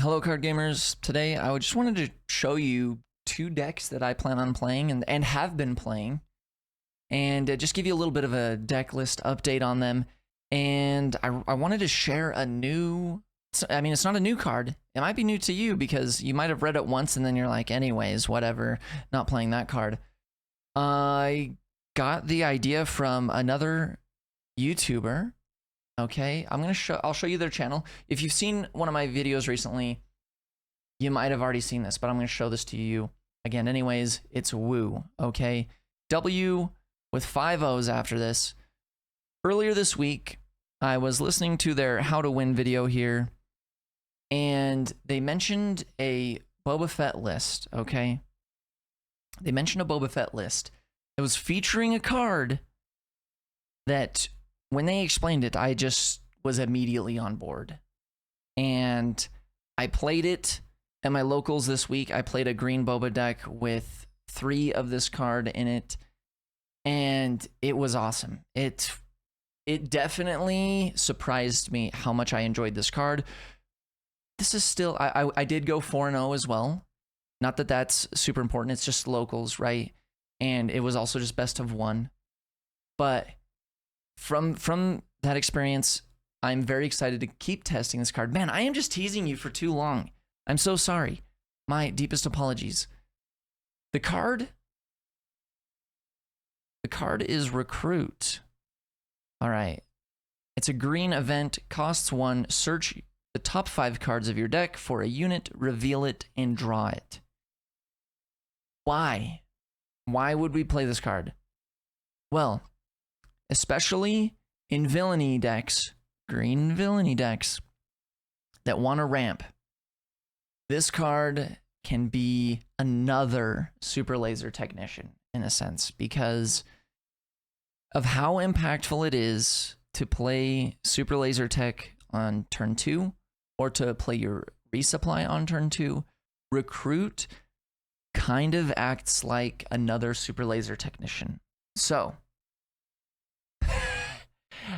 Hello card gamers. Today I just wanted to show you two decks that I plan on playing and have been playing, and just give you a little bit of a deck list update on them. And I wanted to share a new, I mean, it's not a new card. It might be new to you because you might have read it once and then you're like, anyways, whatever, not playing that card. I got the idea from another YouTuber. Okay, I'll show you their channel. If you've seen one of my videos recently, you might have already seen this, but I'm going to show this to you again. Anyways, it's Woo, okay? W with 5 O's after this. Earlier this week, I was listening to their How to Win video here, and they mentioned a Boba Fett list, okay? They mentioned a Boba Fett list. It was featuring a card that, when they explained it, I just was immediately on board. And I played it at my locals this week. I played a green Boba deck with 3 of this card in it, and it was awesome. It definitely surprised me how much I enjoyed this card. This is still, I did go 4-0 as well. Not that that's super important, it's just locals, right? And it was also just best of 1. But from that experience, I'm very excited to keep testing this card. Man, I am just teasing you for too long. I'm so sorry. My deepest apologies. The card is Recruit. All right. It's a green event, costs 1. Search the top 5 cards of your deck for a unit, reveal it, and draw it. Why? Why would we play this card? Well, especially in villainy decks, green villainy decks that want to ramp. This card can be another Superlaser Technician in a sense because of how impactful it is to play Superlaser Tech on turn 2 or to play your resupply on turn 2. Recruit kind of acts like another Superlaser Technician. So,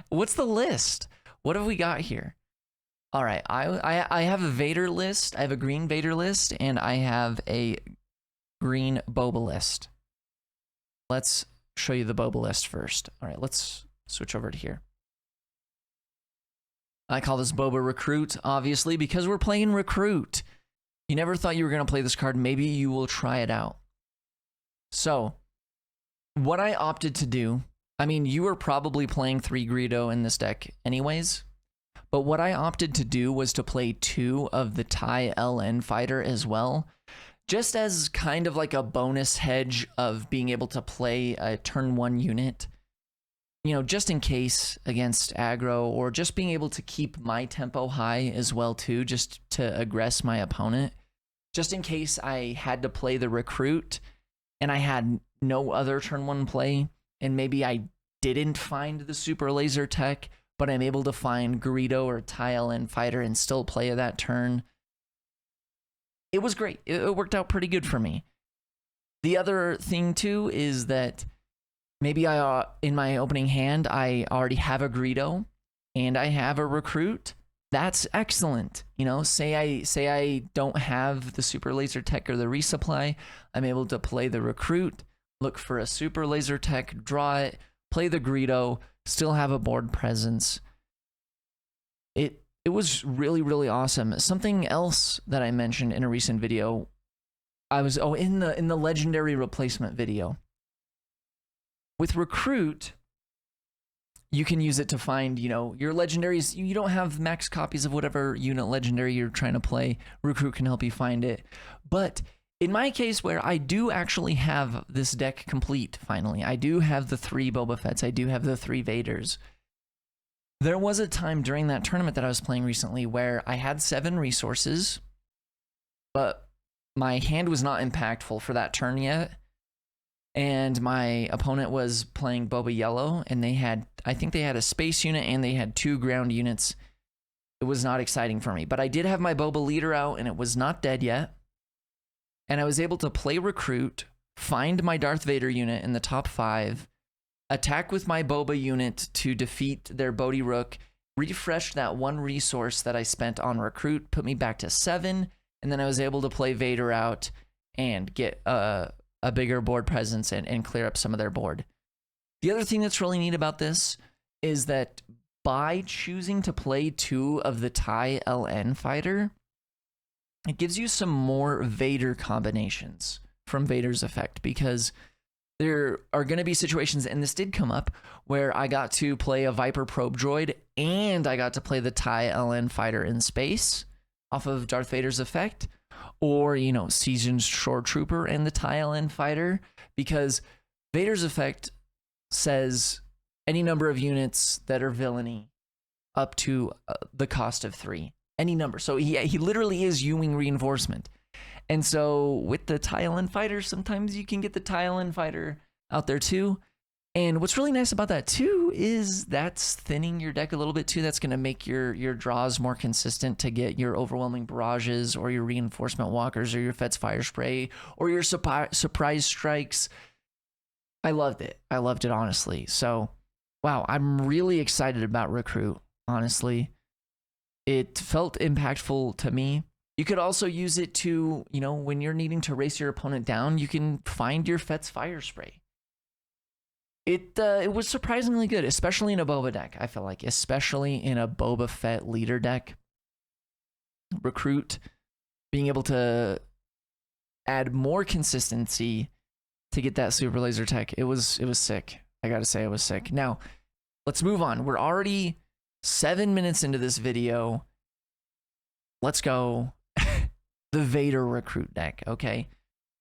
what's the list? What have we got here? All right, I have a Vader list. I have a green Vader list, and I have a green Boba list. Let's show you the Boba list first. All right, let's switch over to here. I call this Boba Recruit, obviously, because we're playing Recruit. You never thought you were going to play this card. Maybe you will try it out. So, what I opted to do, I mean, you were probably playing 3 Greedo in this deck anyways, but what I opted to do was to play 2 of the TIE LN fighter as well, just as kind of like a bonus hedge of being able to play a turn 1 unit, you know, just in case against aggro, or just being able to keep my tempo high as well too, just to aggress my opponent, just in case I had to play the Recruit and I had no other turn 1 play. And maybe I didn't find the Superlaser Tech, but I'm able to find Greedo or Tile and Fighter and still play that turn. It was great. It worked out pretty good for me. The other thing too is that maybe in my opening hand, I already have a Greedo and I have a Recruit. That's excellent. You know, say I don't have the Superlaser Tech or the resupply, I'm able to play the Recruit, look for a Superlaser Tech, draw it, play the Greedo, still have a board presence. It was really, really awesome. Something else that I mentioned in a recent video, in the legendary replacement video. With Recruit, you can use it to find, you know, your legendaries. You don't have max copies of whatever unit legendary you're trying to play. Recruit can help you find it. But in my case, where I do actually have this deck complete, finally, I do have the 3 Boba Fetts, I do have the 3 Vaders. There was a time during that tournament that I was playing recently where I had 7 resources, but my hand was not impactful for that turn yet. And my opponent was playing Boba Yellow, and I think they had a space unit and they had 2 ground units. It was not exciting for me, but I did have my Boba leader out and it was not dead yet. And I was able to play Recruit, find my Darth Vader unit in the top 5, attack with my Boba unit to defeat their Bodhi Rook, refreshed that one resource that I spent on recruit, put me back to 7, and then I was able to play Vader out and get a bigger board presence and clear up some of their board. The other thing that's really neat about this is that by choosing to play 2 of the TIE LN fighter, it gives you some more Vader combinations from Vader's effect, because there are going to be situations, and this did come up, where I got to play a Viper probe droid and I got to play the TIE LN fighter in space off of Darth Vader's effect, or, you know, seasoned shore trooper and the TIE LN fighter, because Vader's effect says any number of units that are villainy up to the cost of 3. Any number. So he literally is Ewing reinforcement. And so with the TIE LN fighter, sometimes you can get the TIE LN fighter out there too. And what's really nice about that too is that's thinning your deck a little bit too. That's going to make your draws more consistent to get your overwhelming barrages or your reinforcement walkers or your Fett's fire spray or your surprise strikes. I loved it. I loved it, honestly. So, wow, I'm really excited about Recruit, honestly. It felt impactful to me. You could also use it to, you know, when you're needing to race your opponent down, you can find your Fett's fire spray. It was surprisingly good, especially in a Boba deck, I feel like. Especially in a Boba Fett leader deck. Recruit, being able to add more consistency to get that Superlaser tech. It was sick. I gotta say, it was sick. Now, let's move on. We're already 7 minutes into this video. Let's go. The Vader Recruit deck, okay?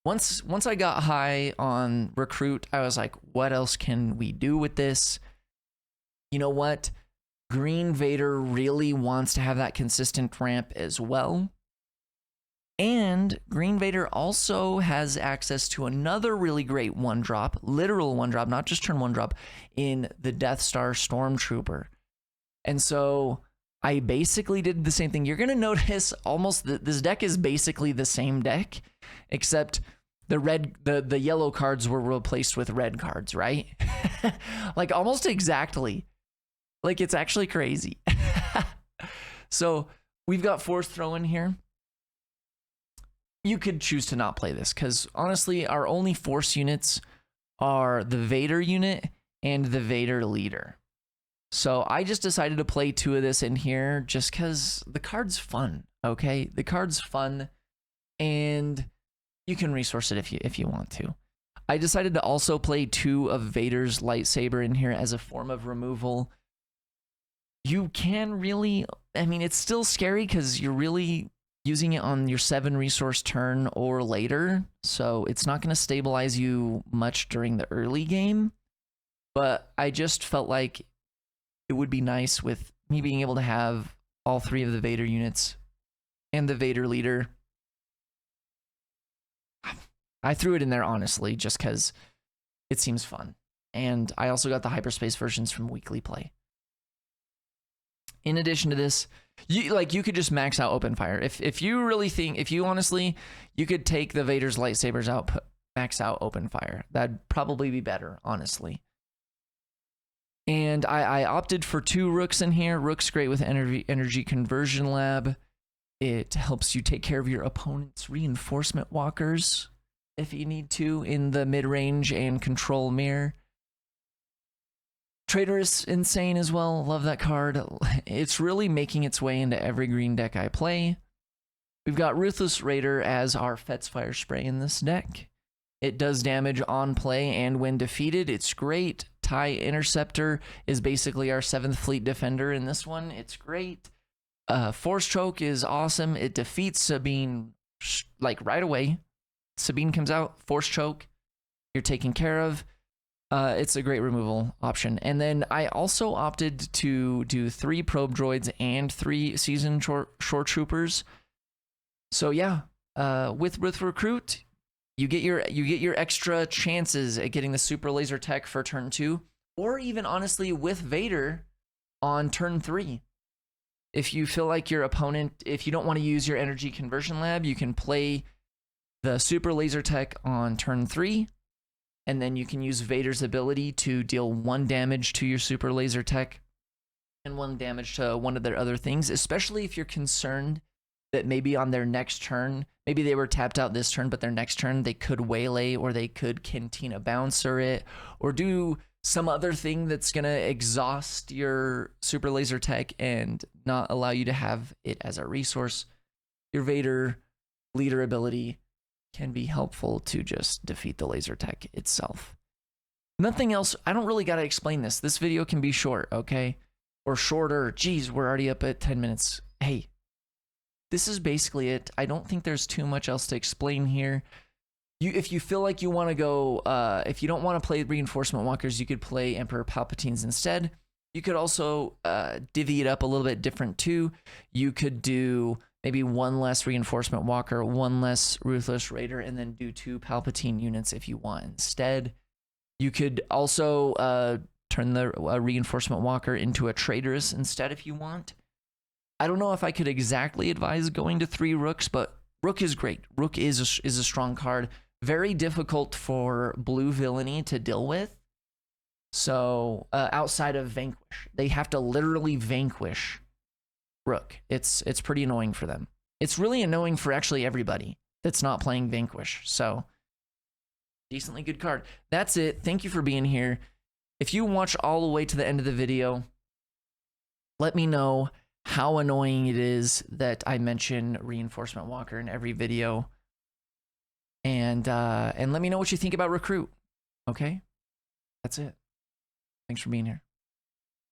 Once I got high on Recruit, I was like, what else can we do with this? You know what? Green Vader really wants to have that consistent ramp as well. And Green Vader also has access to another really great 1-drop, literal 1-drop, not just turn 1-drop, in the Death Star Stormtrooper. And so I basically did the same thing. You're going to notice almost this deck is basically the same deck, except the yellow cards were replaced with red cards, right? Like almost exactly. Like it's actually crazy. So we've got Force Throw in here. You could choose to not play this because honestly, our only Force units are the Vader unit and the Vader leader. So I just decided to play 2 of this in here just because the card's fun, okay? The card's fun, and you can resource it if you want to. I decided to also play 2 of Vader's lightsaber in here as a form of removal. You can really, I mean, it's still scary because you're really using it on your 7 resource turn or later, so it's not going to stabilize you much during the early game, but I just felt like it would be nice with me being able to have all 3 of the Vader units and the Vader leader. I threw it in there, honestly, just because it seems fun. And I also got the hyperspace versions from weekly play. In addition to this, you could just max out open fire. If you really think, if you honestly, you could take the Vader's lightsabers out, max out open fire. That'd probably be better, honestly. And I opted for 2 Rooks in here. Rook's great with energy conversion lab. It helps you take care of your opponent's reinforcement walkers if you need to in the mid-range and control mirror. Trader is insane as well. Love that card. It's really making its way into every green deck I play. We've got Ruthless Raider as our Fett's Fire Spray in this deck. It does damage on play and when defeated. It's great. TIE Interceptor is basically our 7th Fleet Defender in this one. It's great. Force Choke is awesome. It defeats Sabine like right away. Sabine comes out, Force Choke. You're taken care of. It's a great removal option. And then I also opted to do 3 probe droids and 3 seasoned shore troopers. So yeah, with Recruit, you get your extra chances at getting the Superlaser tech for turn 2, or even honestly with Vader on turn 3. If you feel like your opponent, if you don't want to use your energy conversion lab, you can play the Superlaser tech on turn 3. And then you can use Vader's ability to deal 1 damage to your Superlaser tech. and 1 damage to one of their other things, especially if you're concerned that maybe on their next turn, maybe they were tapped out this turn, but their next turn they could waylay, or they could Cantina Bouncer it, or do some other thing that's going to exhaust your Super Laser Tech and not allow you to have it as a resource. Your Vader leader ability can be helpful to just defeat the Laser Tech itself. Nothing else. I don't really got to explain this. This video can be short, okay? Or shorter. Geez, we're already up at 10 minutes. Hey, this is basically it. I don't think there's too much else to explain here. If you feel like you want to go, if you don't want to play Reinforcement Walkers, you could play Emperor Palpatines instead. You could also divvy it up a little bit different too. You could do maybe 1 less Reinforcement Walker, 1 less Ruthless Raider, and then do 2 Palpatine units if you want instead. You could also turn the Reinforcement Walker into a Traitorous instead if you want. I don't know if I could exactly advise going to 3 Rooks, but Rook is great. Rook is a strong card. Very difficult for blue villainy to deal with. So outside of Vanquish, they have to literally vanquish Rook. It's pretty annoying for them. It's really annoying for actually everybody that's not playing Vanquish. So decently good card. That's it. Thank you for being here. If you watch all the way to the end of the video, let me know how annoying it is that I mention Reinforcement Walker in every video. And let me know what you think about Recruit. Okay? That's it. Thanks for being here.